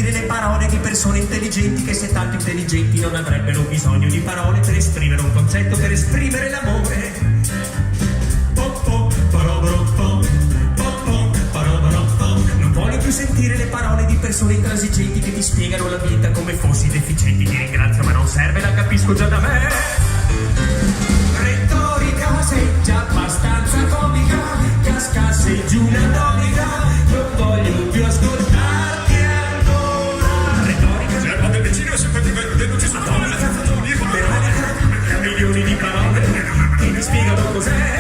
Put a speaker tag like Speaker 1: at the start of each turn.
Speaker 1: sentire le parole di persone intelligenti che se tanto intelligenti non avrebbero bisogno di parole per esprimere un concetto, per esprimere l'amore. Non voglio più sentire le parole di persone intransigenti che ti spiegano la vita come fossi deficienti. Ti ringrazio ma non serve, la capisco già da me. Retorica, sei già abbastanza comica, cascasse giù una domica, non voglio più ascoltarti ancora. Retorica,
Speaker 2: L'erba del vicino è sempre più veloce,
Speaker 1: atomica, meravica, milioni di parole che mi spiegano cos'è